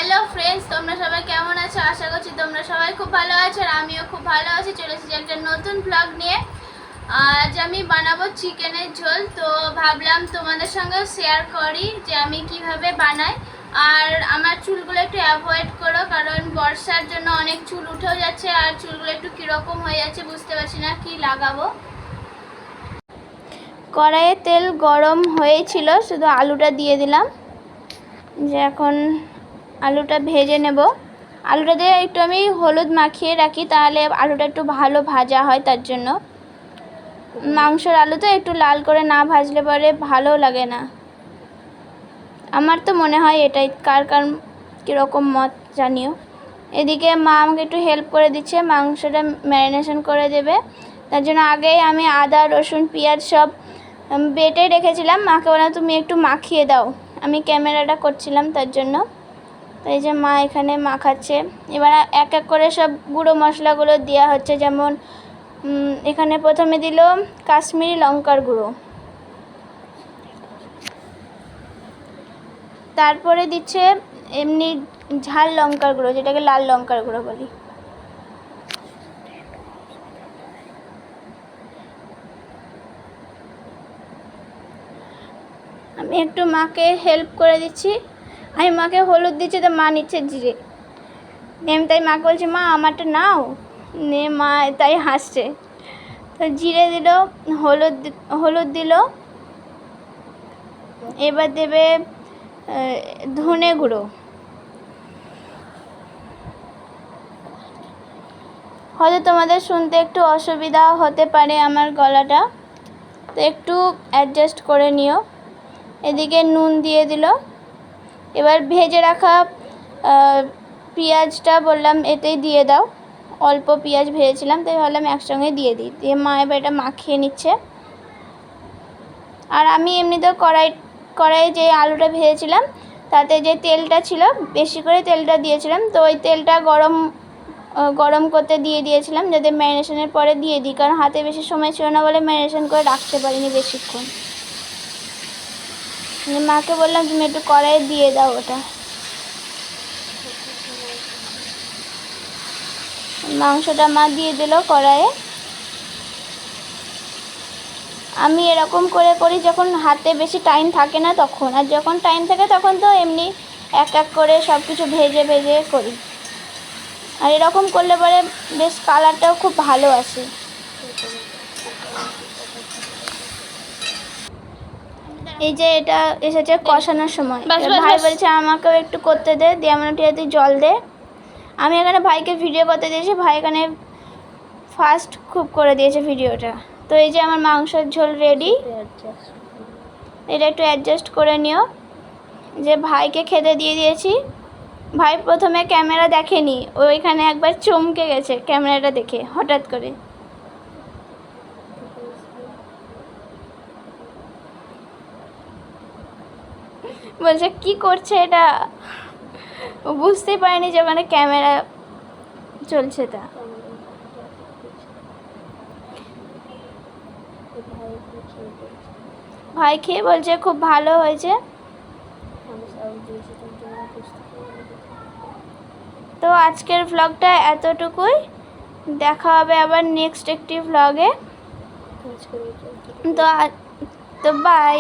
Hello friends, তোমরা সবাই কেমন আছো? আশা করছি তোমরা সবাই খুব ভালো আছো আর আমিও খুব ভালো আছি। চলে এসেছি একটা নতুন ব্লগ নিয়ে। আজ আমি বানাবো চিকেনের ঝোল। তো ভাবলাম তোমাদের সঙ্গেও শেয়ার করি যে আমি কিভাবে বানাই। আর আমার চুলগুলো একটু অ্যাভয়েড করো, কারণ বর্ষার জন্য অনেক চুল উঠেও যাচ্ছে আর চুলগুলো একটু কীরকম হয়ে যাচ্ছে, বুঝতে পারছি না কি লাগাবো। কড়াইয়ে তেল গরম হয়েছিল, শুধু আলুটা দিয়ে দিলাম। যে এখন আলুটা ভেজে নেব। আলুটা দিয়ে একটু আমি হলুদ মাখিয়ে রাখি, তাহলে আলুটা একটু ভালো ভাজা হয়। তার জন্য মাংসের আলু তো একটু লাল করে না ভাজলে পরে ভালো লাগে না। আমার তো মনে হয় এটাই, কার কার কীরকম মত জানিও। এদিকে মা আমাকে একটু হেল্প করে দিচ্ছে, মাংসটা ম্যারিনেশন করে দেবে। তার জন্য আগেই আমি আদা রসুন পেঁয়াজ সব বেটে রেখেছিলাম। মাকে বললাম তুমি একটু মাখিয়ে দাও, আমি ক্যামেরাটা করছিলাম তার জন্য। তো এই যে মা এখানে মাখাচ্ছে। এবার এক এক করে সব গুঁড়ো মশলাগুলো দেওয়া হচ্ছে। যেমন এখানে প্রথমে দিল কাশ্মীরি লঙ্কার গুঁড়ো, তারপরে দিচ্ছে এমনি ঝাল লঙ্কার গুঁড়ো, যেটাকে লাল লঙ্কার গুঁড়ো বলি। আমি একটু মাকে হেল্প করে দিচ্ছি। আমি মাকে হলুদ দিচ্ছি, তো মা নিচ্ছে জিরে। আমি তাই মাকে বলছি মা আমারটা নাও, নে মা তাই হাসছে। তো জিরে দিল, হলুদ দিল। এবার দেবে ধনে গুঁড়ো। হয়তো তোমাদের শুনতে একটু অসুবিধা হতে পারে আমার গলাটা, তো একটু অ্যাডজাস্ট করে নিও। এদিকে নুন দিয়ে দিল। এবার ভেজে রাখা পেঁয়াজটা বললাম এতেই দিয়ে দাও। অল্প পেঁয়াজ ভেজেছিলাম, তাই ভাবলাম একসঙ্গে দিয়ে দিই। দিয়ে মা এবার এটা মাখিয়ে নিচ্ছে। আর আমি এমনিতেও কড়াইয়ে যে আলুটা ভেজেছিলাম তাতে যে তেলটা ছিল, বেশি করে তেলটা দিয়েছিলাম। তো ওই তেলটা গরম করতে দিয়ে দিয়েছিলাম, যাতে ম্যারিনেশনের পরে দিয়ে দিই, কারণ হাতে বেশি সময় ছিল না বলে ম্যারিনেশন করে রাখতে পারিনি বেশিক্ষণ। মাকে বললাম তুমি একটু কড়াইয়ে দিয়ে দাও ওটা। মাংসটা মা দিয়ে দিল কড়াইয়ে। আমি এরকম করে করি যখন হাতে বেশি টাইম থাকে না তখন, আর যখন টাইম থাকে তখন তো এমনি এক এক করে সব কিছু ভেজে ভেজে করি। আর এরকম করলে পরে বেশ কালারটাও খুব ভালো আসে। এই যে এটা এসেছে কষানোর সময়। ভাই বলছে আমাকেও একটু করতে দে, দিয়ে আমার একটু জল দে। আমি এখানে ভাইকে ভিডিও করতে দিয়েছি, ভাই এখানে ফাস্ট খুব করে দিয়েছে ভিডিওটা। তো এই যে আমার মাংসের ঝোল রেডি। এটা একটু অ্যাডজাস্ট করে নিও। যে ভাইকে খেতে দিয়ে দিয়েছি। ভাই প্রথমে ক্যামেরা দেখেনি, ওইখানে একবার চমকে গেছে ক্যামেরাটা দেখে হঠাৎ করে। বলছে কি করছে এটা, বুঝতেই পারেনি যে ওখানে ক্যামেরা চলছে। তা ভাই খেয়ে বলছে খুব ভালো হয়েছে। তো আজকের ভ্লগটা এতটুকুই। দেখা হবে আবার নেক্সট একটি ভ্লগে। তো বাই।